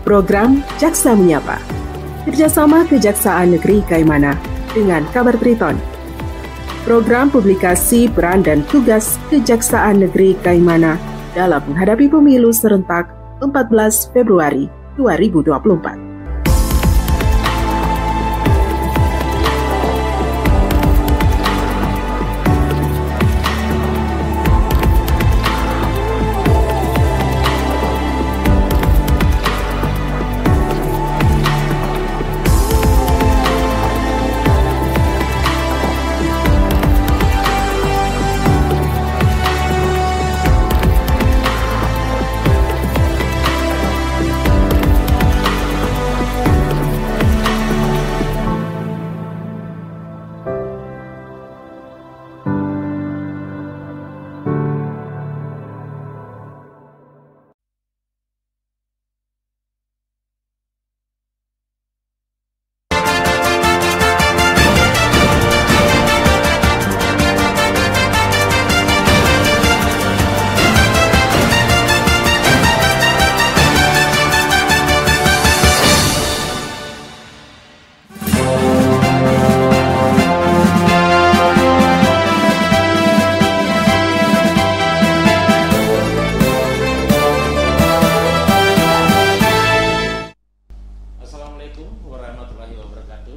Program Jaksa Menyapa, kerjasama Kejaksaan Negeri Kaimana dengan Kabar Triton. Program publikasi peran dan tugas Kejaksaan Negeri Kaimana dalam menghadapi pemilu serentak 14 Februari 2024.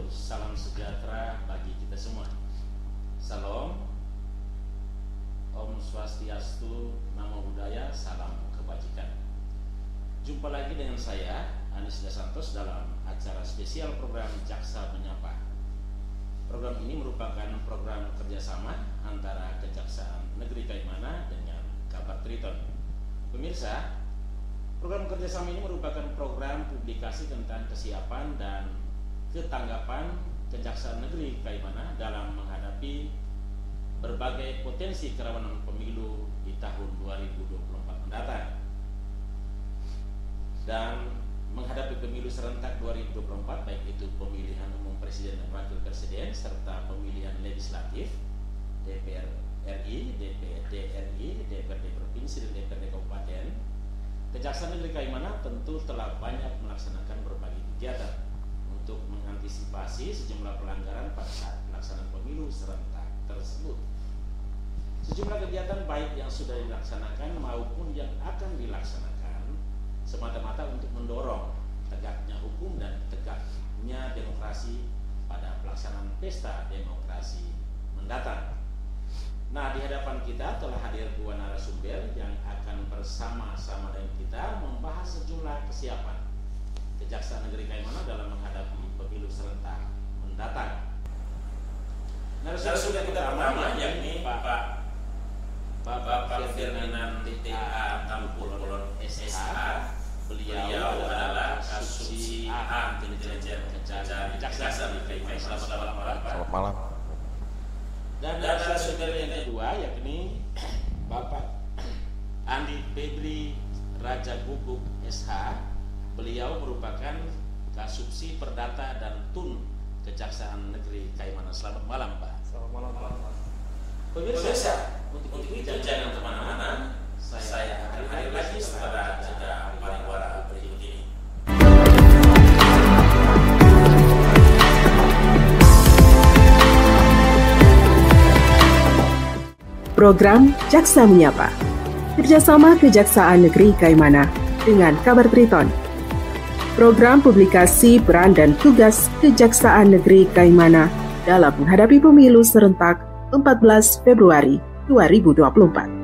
Salam sejahtera bagi kita semua. Salam, Om Swastiastu, Namo Buddhaya, salam kebajikan. Jumpa lagi dengan saya, Anis Dasantos, dalam acara spesial program Jaksa Menyapa. Program ini merupakan program kerjasama antara Kejaksaan Negeri Kaimana dengan Kabar Triton. Pemirsa, program kerjasama ini merupakan program publikasi tentang kesiapan dan ketanggapan Kejaksaan Negeri Kaimana dalam menghadapi berbagai potensi kerawanan pemilu di tahun 2024 mendatang. Dan menghadapi pemilu serentak 2024, baik itu pemilihan umum presiden dan wakil presiden serta pemilihan legislatif, DPR RI, DPRD RI, DPRD provinsi dan DPRD kabupaten, Kejaksaan Negeri Kaimana tentu telah banyak melaksanakan berbagai kegiatan untuk mengantisipasi sejumlah pelanggaran pada saat pelaksanaan pemilu serentak tersebut. Sejumlah kegiatan baik yang sudah dilaksanakan maupun yang akan dilaksanakan semata-mata untuk mendorong tegaknya hukum dan tegaknya demokrasi pada pelaksanaan pesta demokrasi mendatang. Nah, di hadapan kita telah hadir dua narasumber yang akan bersama-sama dengan kita membahas sejumlah kesiapan Kejaksaan Negeri Kaimana dalam menghadapi pemilu serentak mendatang. Narasumber kita pertama yakni Bapak Ferdinand DTA Tampulon SSH. Beliau adalah Kasubsi A Intelijen Kejaksaan Negeri Kaimana. Selamat malam, Pak. Selamat malam. Dan narasumber yang kedua yakni Bapak Andi Febri Raja Guguk SH. Beliau merupakan Kasubsi Perdata dan Tun Kejaksaan Negeri Kaimana. Selamat malam, Pak. Selamat malam, Pak. Pemirsa, untuk itu jangan kemana-mana. Saya akan hadir lagi setelah jeda pariwara berikut ini. Program Jaksa Menyapa, kerjasama Kejaksaan Negeri Kaimana dengan Kabar Triton. Program publikasi peran dan tugas Kejaksaan Negeri Kaimana dalam menghadapi pemilu serentak 14 Februari 2024.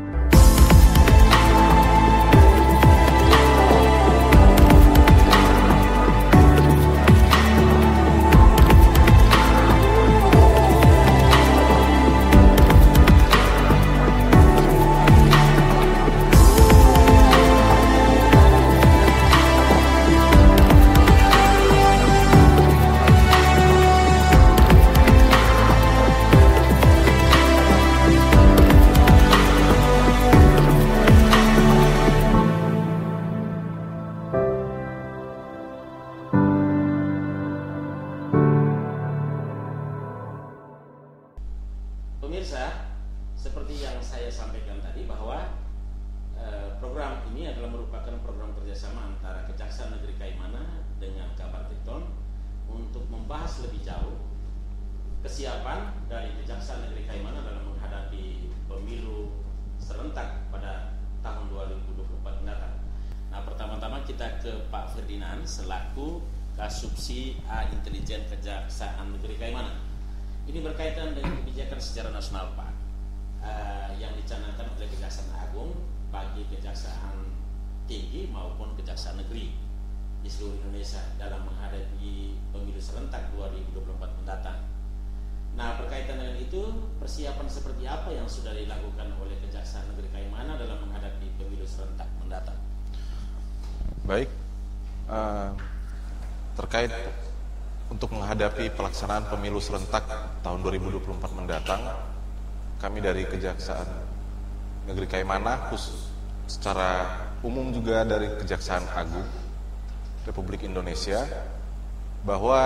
Pemirsa, seperti yang saya sampaikan tadi bahwa program ini adalah merupakan program kerjasama antara Kejaksaan Negeri Kaimana dengan Kabar Triton untuk membahas lebih jauh kesiapan dari Kejaksaan Negeri Kaimana dalam menghadapi pemilu serentak pada tahun 2024 mendatang. Nah, pertama-tama kita ke Pak Ferdinand selaku Kasubsi A Intelijen Kejaksaan Negeri Kaimana. Ini berkaitan dengan kebijakan secara nasional, Pak, yang dicanangkan oleh Kejaksaan Agung bagi Kejaksaan Tinggi maupun Kejaksaan Negeri di seluruh Indonesia dalam menghadapi pemilu serentak 2024 mendatang. Nah, berkaitan dengan itu, persiapan seperti apa yang sudah dilakukan oleh Kejaksaan Negeri Kaimana dalam menghadapi pemilu serentak mendatang? Baik, terkait untuk menghadapi pelaksanaan pemilu serentak tahun 2024 mendatang, kami dari Kejaksaan Negeri Kaimana, khusus secara umum juga dari Kejaksaan Agung Republik Indonesia, bahwa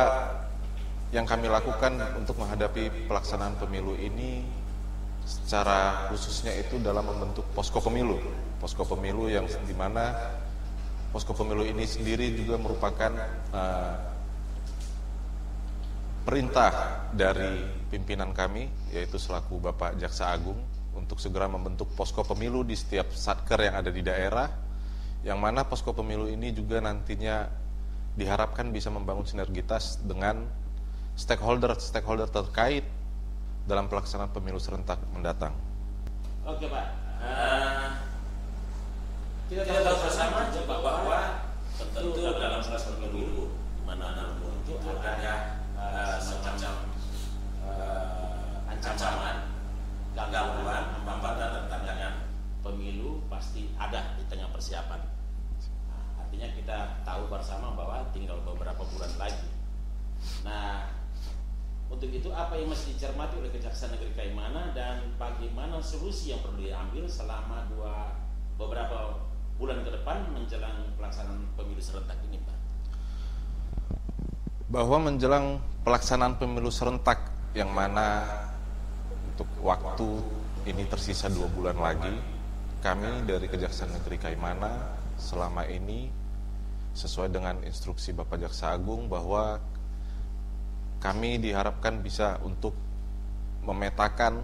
yang kami lakukan untuk menghadapi pelaksanaan pemilu ini secara khususnya itu dalam membentuk posko pemilu yang dimana posko pemilu ini sendiri juga merupakan perintah dari pimpinan kami, yaitu selaku Bapak Jaksa Agung, untuk segera membentuk posko pemilu di setiap satker yang ada di daerah, yang mana posko pemilu ini juga nantinya diharapkan bisa membangun sinergitas dengan stakeholder terkait dalam pelaksanaan pemilu serentak mendatang. Oke, Pak. Kita tahu bersama bahwa tentu dalam pelaksanaan pemilu di mana muncul ada semacam ancaman, gangguan, hambatan dan tantangan pemilu pasti ada di tengah persiapan. Nah, artinya kita tahu bersama bahwa tinggal beberapa bulan lagi. Nah, untuk itu apa yang mesti dicermati oleh Kejaksaan Negeri Kaimana dan bagaimana solusi yang perlu diambil selama beberapa bulan ke depan menjelang pelaksanaan pemilu serentak ini, Pak? Bahwa menjelang pelaksanaan pemilu serentak yang mana untuk waktu ini tersisa 2 bulan lagi, kami dari Kejaksaan Negeri Kaimana selama ini sesuai dengan instruksi Bapak Jaksa Agung bahwa kami diharapkan bisa untuk memetakan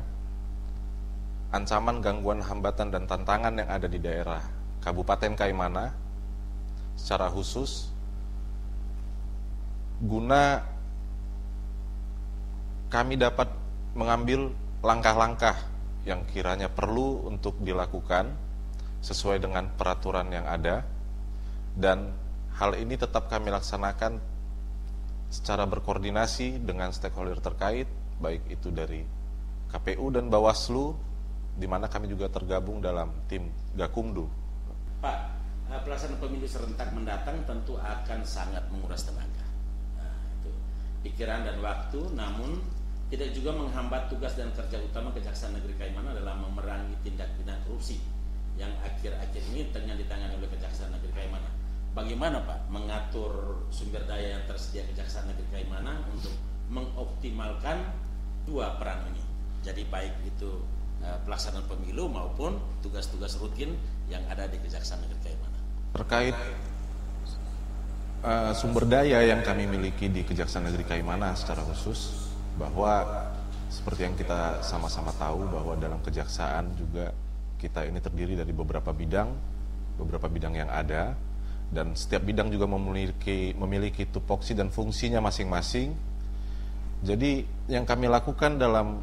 ancaman, gangguan, hambatan, dan tantangan yang ada di daerah Kabupaten Kaimana secara khusus, guna kami dapat mengambil langkah-langkah yang kiranya perlu untuk dilakukan sesuai dengan peraturan yang ada, dan hal ini tetap kami laksanakan secara berkoordinasi dengan stakeholder terkait, baik itu dari KPU dan Bawaslu, di mana kami juga tergabung dalam tim Gakumdu. Pak, pelaksanaan pemilu serentak mendatang tentu akan sangat menguras tenaga, itu pikiran dan waktu, namun tidak juga menghambat tugas dan kerja utama Kejaksaan Negeri Kaimana dalam memerangi tindak pidana korupsi yang akhir-akhir ini tengah ditangani oleh Kejaksaan Negeri Kaimana. Bagaimana, Pak, mengatur sumber daya yang tersedia Kejaksaan Negeri Kaimana untuk mengoptimalkan dua peran ini? Jadi baik itu pelaksanaan pemilu maupun tugas-tugas rutin yang ada di Kejaksaan Negeri Kaimana. Terkait sumber daya yang kami miliki di Kejaksaan Negeri Kaimana secara khusus, bahwa seperti yang kita sama-sama tahu bahwa dalam kejaksaan juga kita ini terdiri dari beberapa bidang yang ada, dan setiap bidang juga memiliki tupoksi dan fungsinya masing-masing. Jadi yang kami lakukan dalam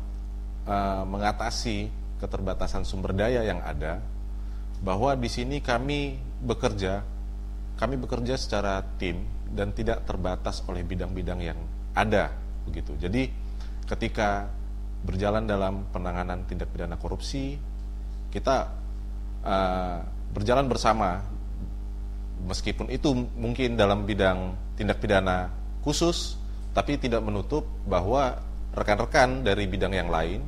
mengatasi keterbatasan sumber daya yang ada, bahwa di sini kami bekerja secara tim dan tidak terbatas oleh bidang-bidang yang ada, begitu. Jadi ketika berjalan dalam penanganan tindak pidana korupsi, kita berjalan bersama, meskipun itu mungkin dalam bidang tindak pidana khusus, tapi tidak menutup bahwa rekan-rekan dari bidang yang lain,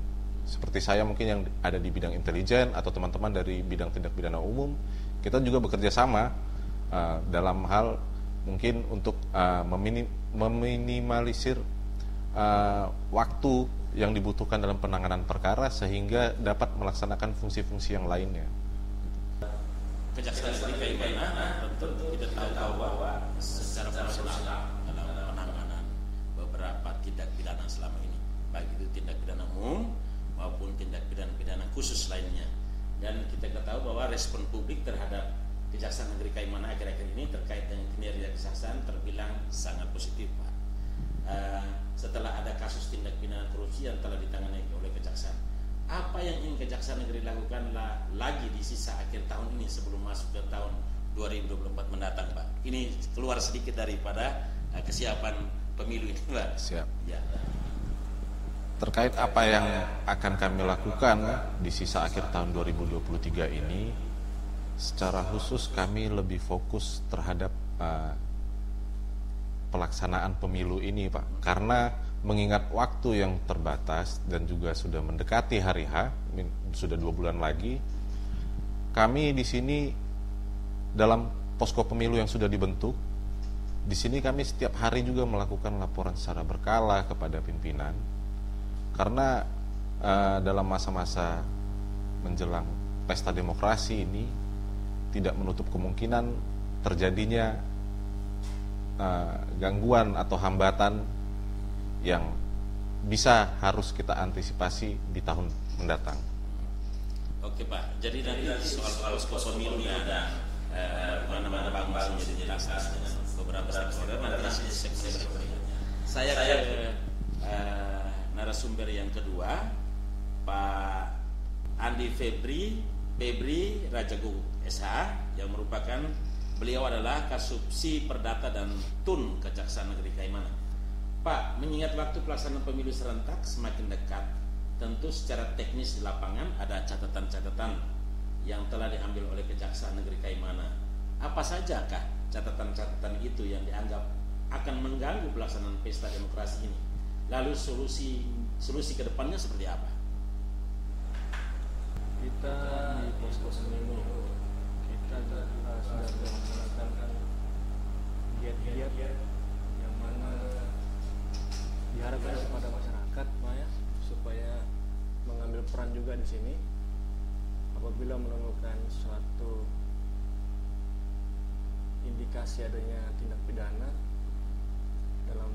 seperti saya mungkin yang ada di bidang intelijen atau teman-teman dari bidang tindak pidana umum, kita juga bekerja sama dalam hal mungkin untuk meminimalisir waktu yang dibutuhkan dalam penanganan perkara sehingga dapat melaksanakan fungsi-fungsi yang lainnya. Kejaksaan Negeri Kaimana tentu kita tahu bahwa secara profesional dalam penanganan beberapa tindak pidana selama ini, baik itu tindak pidana umum maupun tindak pidana khusus lainnya. Dan kita tahu bahwa respon publik terhadap Kejaksaan Negeri Kaimana akhir-akhir ini terkait dengan kinerja kejaksaan terbilang sangat positif, Pak. Setelah ada kasus tindak pidana korupsi yang telah ditangani oleh kejaksaan, apa yang ingin Kejaksaan Negeri lakukan lagi di sisa akhir tahun ini sebelum masuk ke tahun 2024 mendatang, Pak? Ini keluar sedikit daripada kesiapan pemilu ini, Pak. Siap. Ya. Terkait apa yang akan kami lakukan di sisa akhir tahun 2023 ini, secara khusus kami lebih fokus terhadap pelaksanaan pemilu ini, Pak. Karena mengingat waktu yang terbatas dan juga sudah mendekati hari H, sudah 2 bulan lagi, kami di sini dalam posko pemilu yang sudah dibentuk, di sini kami setiap hari juga melakukan laporan secara berkala kepada pimpinan. Karena dalam masa-masa menjelang pesta demokrasi ini tidak menutup kemungkinan terjadinya gangguan atau hambatan yang bisa harus kita antisipasi di tahun mendatang. Oke, Pak, jadi nanti soal posko pemilu ada mana-mana bang menjadi jelaskan dengan beberapa stakeholder nanti seksi berikutnya. Saya ke narasumber yang kedua, Pak Andi Febri Rajagung SH, yang merupakan beliau adalah Kasubsi Perdata dan Tun Kejaksaan Negeri Kaimana. Pak, mengingat waktu pelaksanaan pemilu serentak semakin dekat, tentu secara teknis di lapangan ada catatan-catatan yang telah diambil oleh Kejaksaan Negeri Kaimana. Apa sajakah catatan-catatan itu yang dianggap akan mengganggu pelaksanaan pesta demokrasi ini? Lalu solusi ke depannya seperti apa? Kita di posko pemilu kita sudah melaksanakan giat-giat yang mana diharapkan kepada masyarakat, Pak, ya, supaya mengambil peran juga di sini apabila menemukan suatu indikasi adanya tindak pidana dalam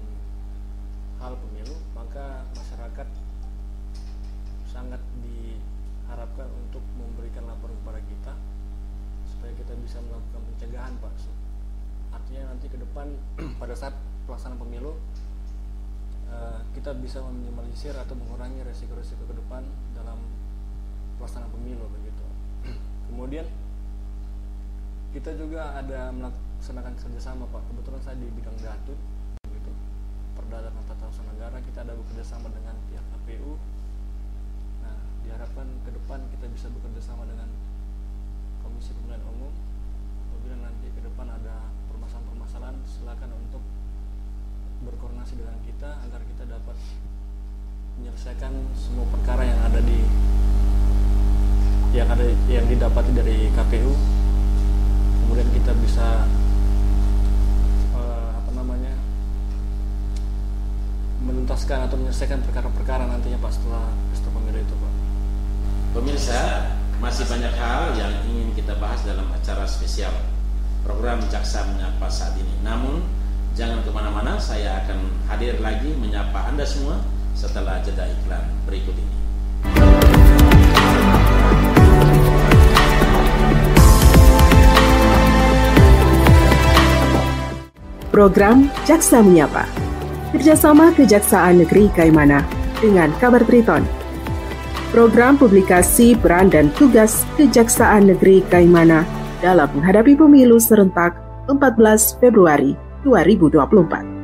hal pemilu, maka masyarakat sangat diharapkan untuk memberikan laporan kepada kita supaya kita bisa melakukan pencegahan, Pak. Artinya nanti ke depan pada saat pelaksanaan pemilu kita bisa meminimalisir atau mengurangi resiko-resiko ke depan dalam pelaksanaan pemilu begitu. Kemudian kita juga ada melaksanakan kerjasama, Pak. Kebetulan saya di bidang Datun begitu, Perdata dan Tata Usaha Negara, kita ada bekerjasama dengan pihak KPU. Nah, diharapkan ke depan kita bisa bekerjasama dengan Komisi Pemilihan Umum. Apabila nanti ke depan ada permasalahan-permasalahan, silakan untuk berkoordinasi dengan kita agar kita dapat menyelesaikan semua perkara yang ada yang didapati dari KPU. Kemudian kita bisa menuntaskan atau menyelesaikan perkara-perkara nantinya, Pak, setelah pemilu itu, Pak. Pemirsa, masih banyak hal yang ingin kita bahas dalam acara spesial program Jaksa Menyapa saat ini. Namun jangan kemana-mana, saya akan hadir lagi menyapa Anda semua setelah jeda iklan berikut ini. Program Jaksa Menyapa, kerjasama Kejaksaan Negeri Kaimana dengan Kabar Triton. Program publikasi peran dan tugas Kejaksaan Negeri Kaimana dalam menghadapi pemilu serentak 14 Februari 2024.